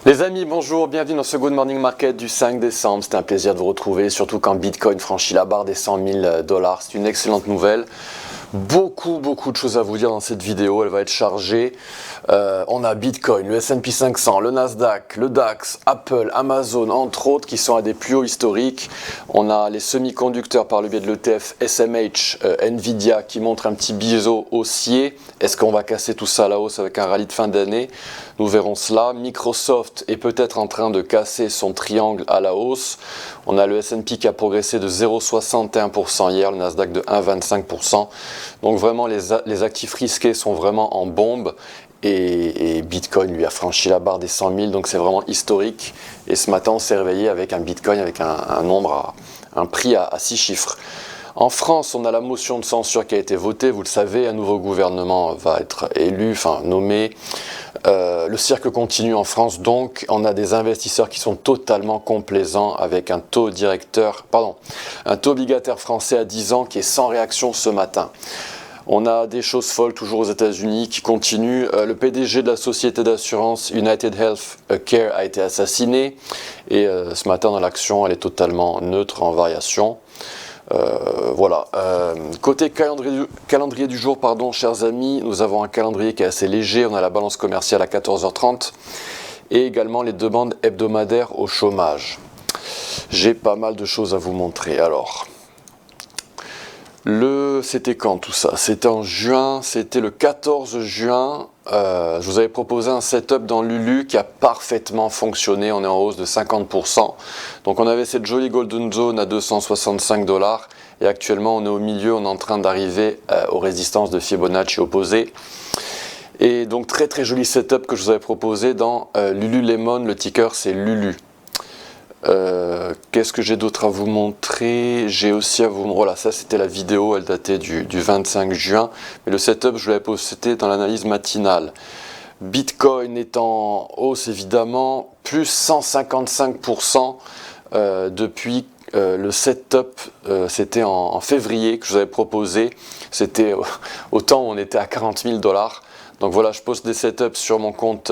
Les amis, bonjour, bienvenue dans ce Good Morning Market du 5 décembre. C'est un plaisir de vous retrouver, surtout quand Bitcoin franchit la barre des 100 000 $. C'est une excellente nouvelle. Beaucoup de choses à vous dire dans cette vidéo, elle va être chargée. On a Bitcoin, le S&P 500, le Nasdaq, le DAX, Apple, Amazon, entre autres, qui sont à des plus hauts historiques. On a les semi-conducteurs par le biais de l'ETF SMH, Nvidia, qui montre un petit biseau haussier. Est-ce qu'on va casser tout ça à la hausse avec un rallye de fin d'année? Nous verrons cela. Microsoft est peut-être en train de casser son triangle à la hausse. On a le S&P qui a progressé de 0,61% hier, le Nasdaq de 1,25%. Donc vraiment, les actifs risqués sont vraiment en bombe. Et Bitcoin lui a franchi la barre des 100 000, donc c'est vraiment historique. Et ce matin, on s'est réveillé avec un Bitcoin, avec un prix à 6 chiffres. En France, on a la motion de censure qui a été votée, vous le savez, un nouveau gouvernement va être élu, nommé. Le cirque continue en France, donc on a des investisseurs qui sont totalement complaisants avec un taux obligataire français à 10 ans qui est sans réaction ce matin. On a des choses folles toujours aux États-Unis qui continuent. Le PDG de la société d'assurance United Health Care a été assassiné et ce matin dans l'action, elle est totalement neutre en variation. Côté calendrier du jour, chers amis, nous avons un calendrier qui est assez léger. On a la balance commerciale à 14h30 et également les demandes hebdomadaires au chômage. J'ai pas mal de choses à vous montrer. Alors, c'était quand tout ça? C'était en juin, c'était le 14 juin. Je vous avais proposé un setup dans Lulu qui a parfaitement fonctionné. On est en hausse de 50%. Donc on avait cette jolie golden zone à 265 $. Et actuellement on est au milieu, on est en train d'arriver aux résistances de Fibonacci opposées. Et donc très joli setup que je vous avais proposé dans Lululemon. Le ticker c'est Lulu. Qu'est-ce que j'ai d'autre à vous montrer? J'ai aussi à vous montrer, voilà, ça c'était la vidéo, elle datait du 25 juin, mais le setup je l'avais posté dans l'analyse matinale. Bitcoin est en hausse évidemment, plus 155% depuis le setup, c'était en février que je vous avais proposé, c'était au temps où on était à 40 000 $. Donc voilà, je poste des setups sur mon compte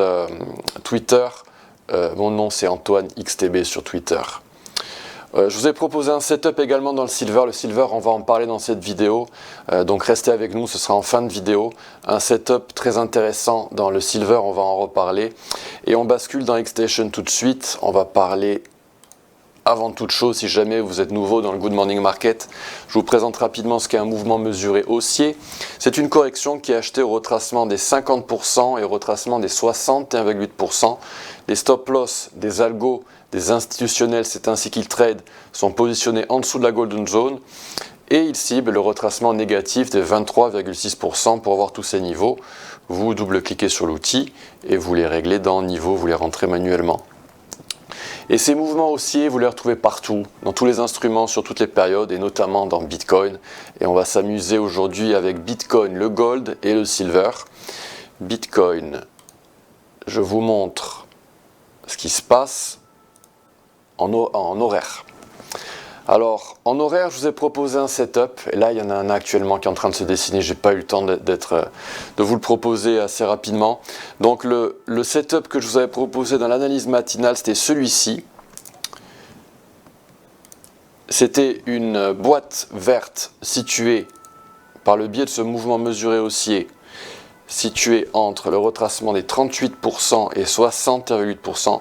Twitter. Mon nom c'est Antoine XTB sur Twitter. Je vous ai proposé un setup également dans le silver. Le silver, on va en parler dans cette vidéo. Donc restez avec nous, ce sera en fin de vidéo. Un setup très intéressant dans le silver, on va en reparler. Et on bascule dans Xstation tout de suite. On va parler, avant toute chose, si jamais vous êtes nouveau dans le Good Morning Market, je vous présente rapidement ce qu'est un mouvement mesuré haussier. C'est une correction qui est achetée au retracement des 50% et au retracement des 61,8%. Les stop loss des algos, des institutionnels, c'est ainsi qu'ils trade, sont positionnés en dessous de la golden zone et ils ciblent le retracement négatif des 23,6% pour avoir tous ces niveaux. Vous double-cliquez sur l'outil et vous les réglez dans niveau, vous les rentrez manuellement. Et ces mouvements haussiers, vous les retrouvez partout, dans tous les instruments, sur toutes les périodes, et notamment dans Bitcoin. Et on va s'amuser aujourd'hui avec Bitcoin, le gold et le silver. Bitcoin, je vous montre ce qui se passe en horaire. Alors, en horaire, je vous ai proposé un setup, et là, il y en a un actuellement qui est en train de se dessiner, j'ai pas eu le temps de vous le proposer assez rapidement. Donc, le setup que je vous avais proposé dans l'analyse matinale, c'était celui-ci. C'était une boîte verte située par le biais de ce mouvement mesuré haussier, situé entre le retracement des 38% et 60,8%.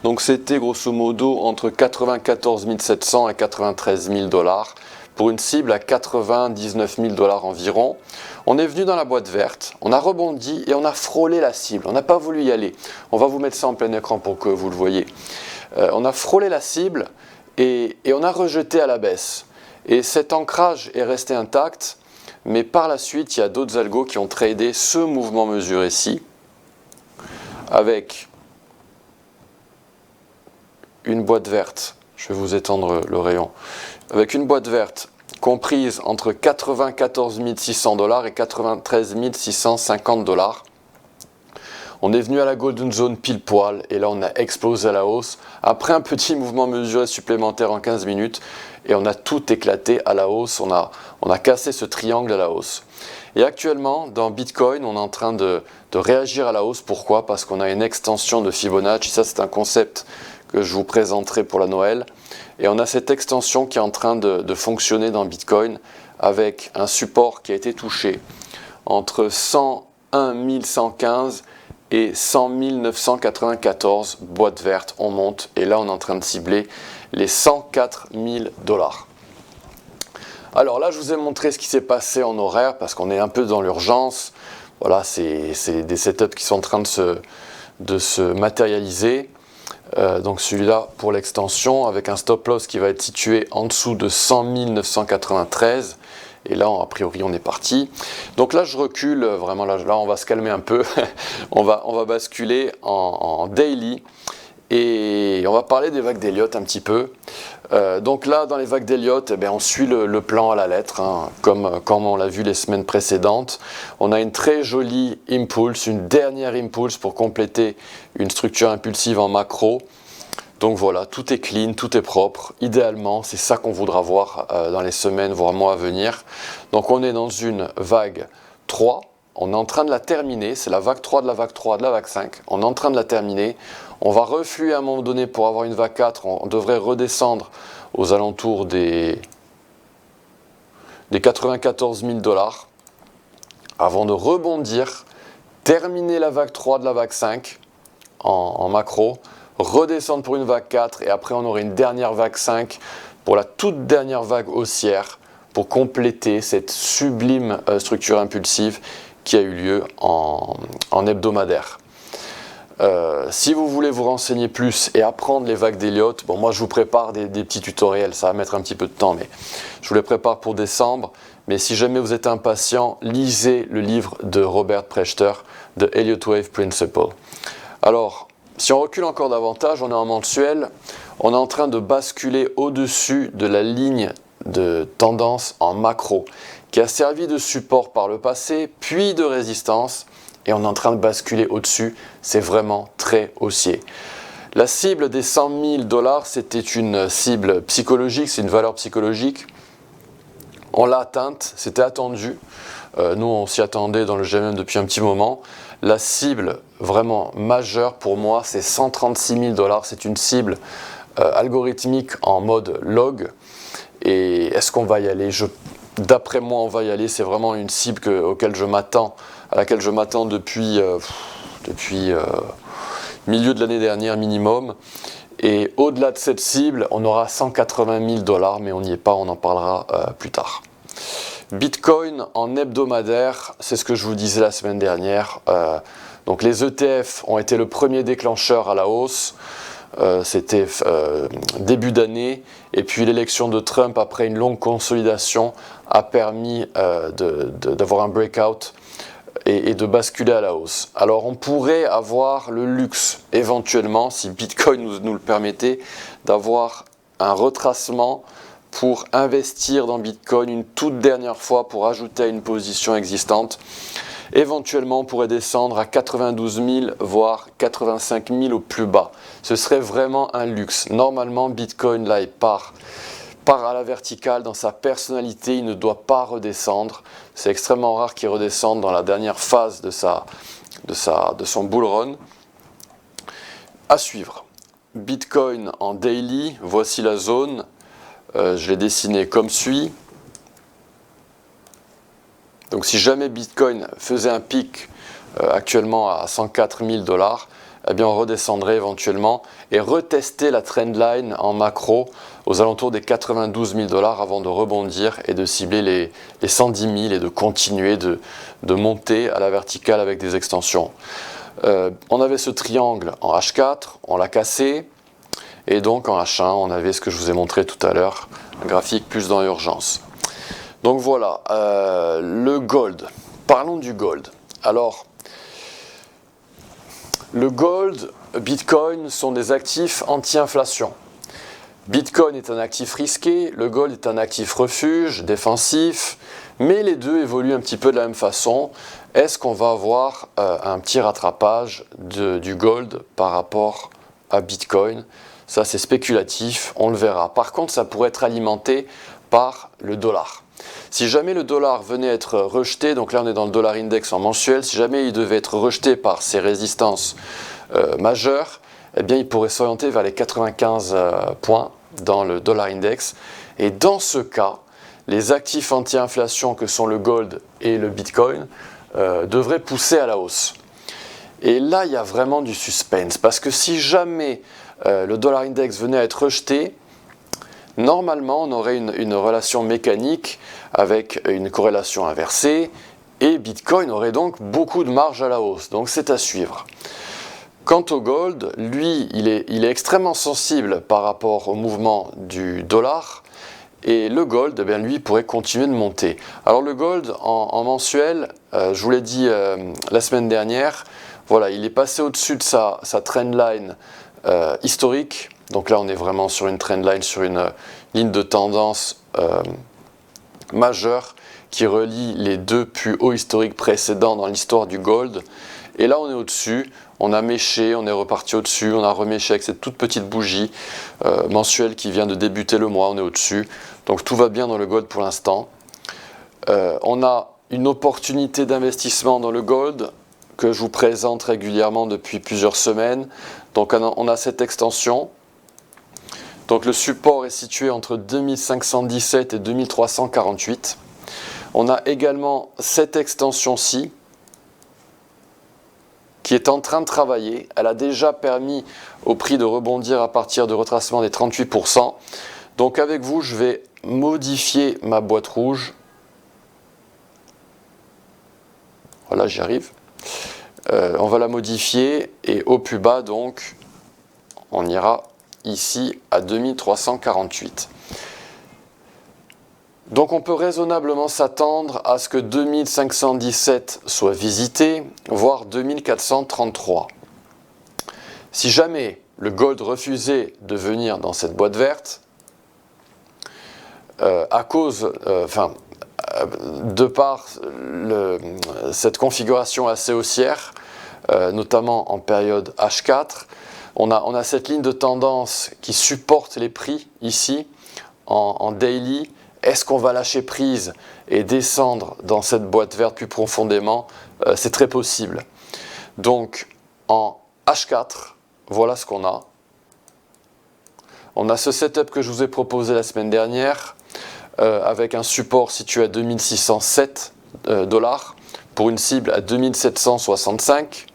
Donc c'était grosso modo entre 94 700 et 93 000 $, pour une cible à 99 000 $ environ. On est venu dans la boîte verte, on a rebondi et on a frôlé la cible. On n'a pas voulu y aller. On va vous mettre ça en plein écran pour que vous le voyez. On a frôlé la cible et on a rejeté à la baisse. Et cet ancrage est resté intact. Mais par la suite, il y a d'autres algos qui ont tradé ce mouvement mesuré-ci avec une boîte verte. Je vais vous étendre le rayon. Avec une boîte verte comprise entre 94 600 $ et 93 650 $. On est venu à la golden zone pile poil et là on a explosé à la hausse après un petit mouvement mesuré supplémentaire en 15 minutes et on a tout éclaté à la hausse, on a cassé ce triangle à la hausse. Et actuellement, dans Bitcoin, on est en train de réagir à la hausse. Pourquoi? Parce qu'on a une extension de Fibonacci. Ça, c'est un concept que je vous présenterai pour la Noël. Et on a cette extension qui est en train de fonctionner dans Bitcoin avec un support qui a été touché entre 101 115 et 100 994, boîte verte, on monte. Et là, on est en train de cibler les 104 000 $. Alors là, je vous ai montré ce qui s'est passé en horaire parce qu'on est un peu dans l'urgence. Voilà, c'est des setups qui sont en train de se matérialiser. Donc celui-là pour l'extension avec un stop loss qui va être situé en dessous de 100 993. Et là, a priori, on est parti. Donc là, je recule. Vraiment, là on va se calmer un peu. on va basculer en daily. Et on va parler des vagues d'Elliott un petit peu. Donc là, dans les vagues d'Elliott, eh bien, on suit le plan à la lettre, hein, comme on l'a vu les semaines précédentes. On a une très jolie impulse, une dernière impulse pour compléter une structure impulsive en macro. Donc voilà, tout est clean, tout est propre. Idéalement, c'est ça qu'on voudra voir dans les semaines, voire mois à venir. Donc on est dans une vague 3. On est en train de la terminer. C'est la vague 3 de la vague 3 de la vague 5. On est en train de la terminer. On va refluer à un moment donné pour avoir une vague 4. On devrait redescendre aux alentours des 94 000 $ avant de rebondir, terminer la vague 3 de la vague 5 en macro, redescendre pour une vague 4 et après on aurait une dernière vague 5 pour la toute dernière vague haussière pour compléter cette sublime structure impulsive qui a eu lieu en hebdomadaire. Si vous voulez vous renseigner plus et apprendre les vagues d'Elliott, bon moi je vous prépare des petits tutoriels, ça va mettre un petit peu de temps, mais je vous les prépare pour décembre. Mais si jamais vous êtes impatient, lisez le livre de Robert Prechter, The Elliott Wave Principle. Alors, si on recule encore davantage, on est en mensuel, on est en train de basculer au-dessus de la ligne de tendance en macro, qui a servi de support par le passé, puis de résistance, et on est en train de basculer au-dessus, c'est vraiment très haussier. La cible des 100 000 $, c'était une cible psychologique, c'est une valeur psychologique. On l'a atteinte, c'était attendu. Nous, on s'y attendait dans le GMM depuis un petit moment. La cible vraiment majeure pour moi, c'est 136 000 $. C'est une cible algorithmique en mode log. Et est-ce qu'on va y aller? D'après moi, on va y aller. C'est vraiment une cible à laquelle je m'attends depuis milieu de l'année dernière minimum. Et au-delà de cette cible, on aura 180 000 $, mais on n'y est pas, on en parlera plus tard. Bitcoin en hebdomadaire, c'est ce que je vous disais la semaine dernière. Donc les ETF ont été le premier déclencheur à la hausse. C'était début d'année. Et puis l'élection de Trump, après une longue consolidation, a permis d'avoir un breakout et de basculer à la hausse. Alors on pourrait avoir le luxe, éventuellement, si Bitcoin nous le permettait, d'avoir un retracement pour investir dans Bitcoin une toute dernière fois pour ajouter à une position existante. Éventuellement, on pourrait descendre à 92 000, voire 85 000 au plus bas. Ce serait vraiment un luxe. Normalement, Bitcoin, là, il part à la verticale dans sa personnalité, il ne doit pas redescendre. C'est extrêmement rare qu'il redescende dans la dernière phase de son bull run. À suivre. Bitcoin en daily, voici la zone. Je l'ai dessiné comme suit. Donc si jamais Bitcoin faisait un pic actuellement à 104 000 $, eh bien on redescendrait éventuellement et retester la trendline en macro aux alentours des 92 000 $ avant de rebondir et de cibler les 110 000 et de continuer de monter à la verticale avec des extensions. On avait ce triangle en H4, on l'a cassé. Et donc en H1, on avait ce que je vous ai montré tout à l'heure, un graphique plus dans l'urgence. Donc voilà, le gold. Parlons du gold. Alors, le gold, Bitcoin sont des actifs anti-inflation. Bitcoin est un actif risqué, le gold est un actif refuge, défensif, mais les deux évoluent un petit peu de la même façon. Est-ce qu'on va avoir un petit rattrapage du gold par rapport à Bitcoin? Ça, c'est spéculatif, on le verra. Par contre, ça pourrait être alimenté par le dollar. Si jamais le dollar venait à être rejeté, donc là on est dans le dollar index en mensuel, si jamais il devait être rejeté par ces résistances majeures, eh bien il pourrait s'orienter vers les 95 points dans le dollar index. Et dans ce cas, les actifs anti-inflation que sont le gold et le bitcoin devraient pousser à la hausse. Et là, il y a vraiment du suspense, parce que si jamais le dollar index venait à être rejeté, normalement, on aurait une relation mécanique avec une corrélation inversée, et Bitcoin aurait donc beaucoup de marge à la hausse, donc c'est à suivre. Quant au gold, lui, il est extrêmement sensible par rapport au mouvement du dollar, et le gold, eh bien, lui, pourrait continuer de monter. Alors le gold, en mensuel, je vous l'ai dit la semaine dernière, voilà, il est passé au-dessus de sa trendline historique. Donc là, on est vraiment sur une trendline, sur une ligne de tendance majeure qui relie les deux plus hauts historiques précédents dans l'histoire du gold. Et là, on est au-dessus, on a méché, on est reparti au-dessus, on a reméché avec cette toute petite bougie mensuelle qui vient de débuter le mois, on est au-dessus. Donc tout va bien dans le gold pour l'instant. On a une opportunité d'investissement dans le gold que je vous présente régulièrement depuis plusieurs semaines. Donc on a cette extension. Donc le support est situé entre 2517 et 2348. On a également cette extension-ci qui est en train de travailler. Elle a déjà permis au prix de rebondir à partir de retracement des 38%. Donc avec vous, je vais modifier ma boîte rouge. Voilà, j'y arrive. On va la modifier et au plus bas, donc, on ira ici à 2348. Donc on peut raisonnablement s'attendre à ce que 2517 soit visité, voire 2433. Si jamais le gold refusait de venir dans cette boîte verte, de par cette configuration assez haussière, notamment en période H4, on a cette ligne de tendance qui supporte les prix ici en daily. Est-ce qu'on va lâcher prise et descendre dans cette boîte verte plus profondément? C'est très possible. Donc en H4, voilà ce qu'on a. On a ce setup que je vous ai proposé la semaine dernière avec un support situé à 2607 dollars pour une cible à 2765.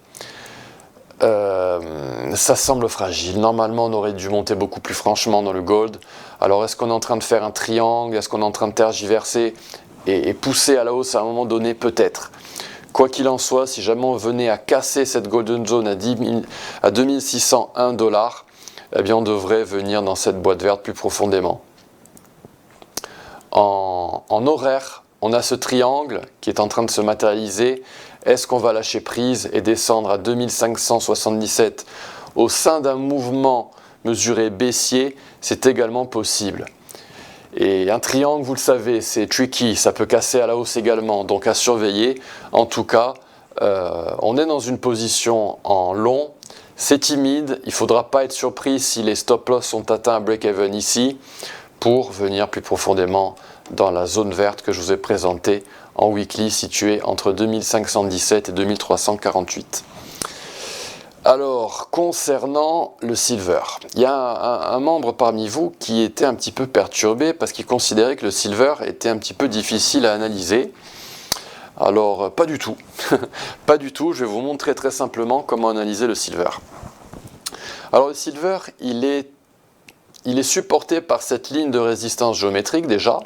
Ça semble fragile. Normalement, on aurait dû monter beaucoup plus franchement dans le gold. Alors, est-ce qu'on est en train de faire un triangle? Est-ce qu'on est en train de tergiverser et pousser à la hausse à un moment donné? Peut-être. Quoi qu'il en soit, si jamais on venait à casser cette golden zone à 2601 dollars, eh bien, on devrait venir dans cette boîte verte plus profondément. En horaire, on a ce triangle qui est en train de se matérialiser. Est-ce qu'on va lâcher prise et descendre à 2577 au sein d'un mouvement mesuré baissier? C'est également possible. Et un triangle, vous le savez, c'est tricky, ça peut casser à la hausse également, donc à surveiller. En tout cas, on est dans une position en long, c'est timide, il ne faudra pas être surpris si les stop-loss sont atteints à break-even ici, pour venir plus profondément dans la zone verte que je vous ai présentée en weekly, située entre 2517 et 2348. Alors, concernant le silver, il y a un membre parmi vous qui était un petit peu perturbé parce qu'il considérait que le silver était un petit peu difficile à analyser. Alors, pas du tout. Pas du tout, je vais vous montrer très simplement comment analyser le silver. Alors, le silver, il est supporté par cette ligne de résistance géométrique déjà,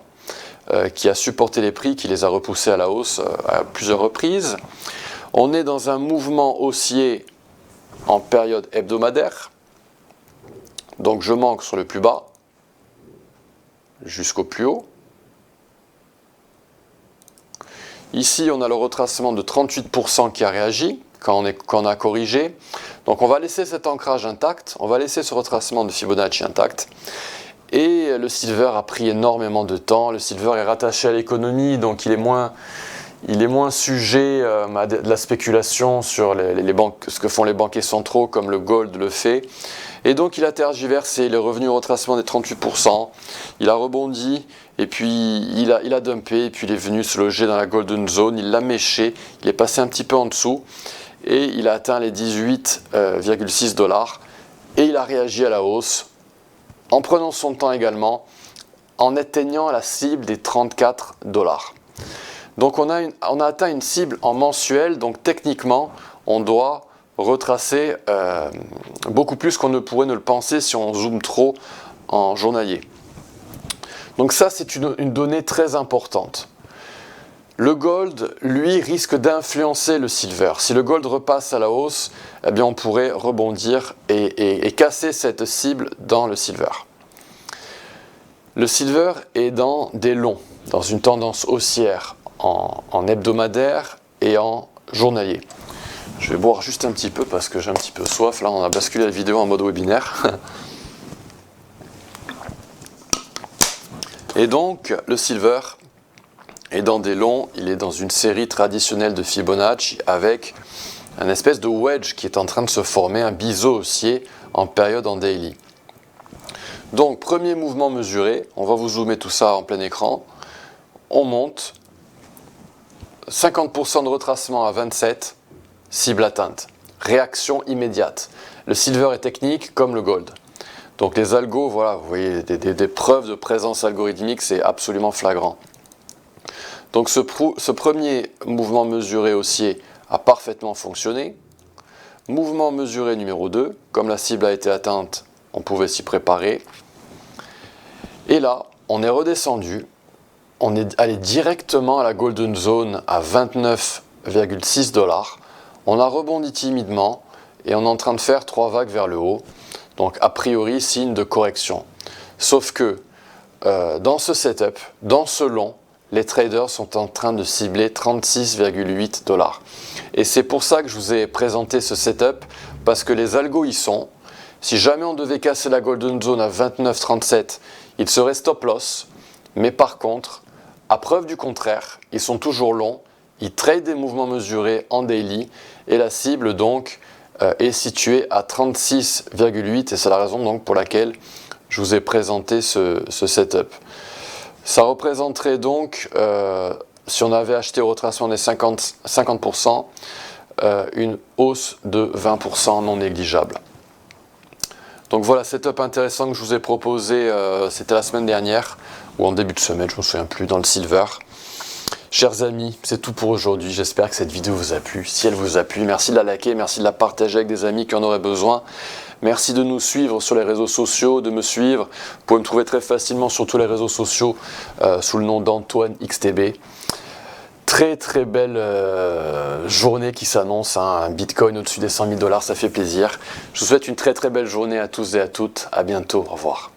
qui a supporté les prix, qui les a repoussés à la hausse à plusieurs reprises. On est dans un mouvement haussier en période hebdomadaire. Donc je manque sur le plus bas jusqu'au plus haut. Ici, on a le retracement de 38% qui a réagi quand on a corrigé. Donc on va laisser cet ancrage intact, on va laisser ce retracement de Fibonacci intact. Et le silver a pris énormément de temps. Le silver est rattaché à l'économie, donc il est moins Il est moins sujet à de la spéculation sur les banques, ce que font les banquiers centraux comme le gold le fait. Et donc il a tergiversé, il est revenu au retracement des 38%, il a rebondi, et puis il a dumpé, et puis il est venu se loger dans la golden zone, il l'a méché, il est passé un petit peu en dessous, et il a atteint les 18,6 $, et il a réagi à la hausse, en prenant son temps également, en atteignant la cible des 34 $. Donc on a atteint une cible en mensuel, donc techniquement on doit retracer beaucoup plus qu'on ne pourrait ne le penser si on zoome trop en journalier. Donc ça c'est une donnée très importante. Le gold, lui, risque d'influencer le silver. Si le gold repasse à la hausse, eh bien on pourrait rebondir et casser cette cible dans le silver. Le silver est dans des longs, dans une tendance haussière en hebdomadaire et en journalier. Je vais boire juste un petit peu parce que j'ai un petit peu soif. Là, on a basculé la vidéo en mode webinaire. Et donc, le silver est dans des longs. Il est dans une série traditionnelle de Fibonacci avec un espèce de wedge qui est en train de se former, un biseau haussier en période en daily. Donc, premier mouvement mesuré. On va vous zoomer tout ça en plein écran. On monte. 50% de retracement à 27. Cible atteinte. Réaction immédiate. Le silver est technique comme le gold. Donc les algos, voilà, vous voyez des preuves de présence algorithmique, c'est absolument flagrant. Donc ce premier mouvement mesuré haussier a parfaitement fonctionné. Mouvement mesuré numéro 2, comme la cible a été atteinte, on pouvait s'y préparer. Et là, on est redescendu, on est allé directement à la golden zone à 29,6 $. On a rebondi timidement et on est en train de faire 3 vagues vers le haut. Donc a priori, signe de correction. Sauf que dans ce setup, dans ce long, les traders sont en train de cibler 36,8 $. Et c'est pour ça que je vous ai présenté ce setup, parce que les algos y sont. Si jamais on devait casser la golden zone à 29,37, il serait stop loss. Mais par contre, à preuve du contraire, ils sont toujours longs. Ils tradent des mouvements mesurés en daily et la cible donc est située à 36,8 et c'est la raison donc pour laquelle je vous ai présenté ce setup. Ça représenterait donc, si on avait acheté au retracement des 50%, une hausse de 20% non négligeable. Donc voilà, setup intéressant que je vous ai proposé, c'était la semaine dernière, ou en début de semaine, je ne me souviens plus, dans le silver. Chers amis, c'est tout pour aujourd'hui. J'espère que cette vidéo vous a plu. Si elle vous a plu, merci de la liker, merci de la partager avec des amis qui en auraient besoin. Merci de nous suivre sur les réseaux sociaux, de me suivre. Vous pouvez me trouver très facilement sur tous les réseaux sociaux sous le nom d'Antoine XTB. Très très belle journée qui s'annonce, hein. Un Bitcoin au-dessus des 100 000 $, ça fait plaisir. Je vous souhaite une très très belle journée à tous et à toutes. À bientôt, au revoir.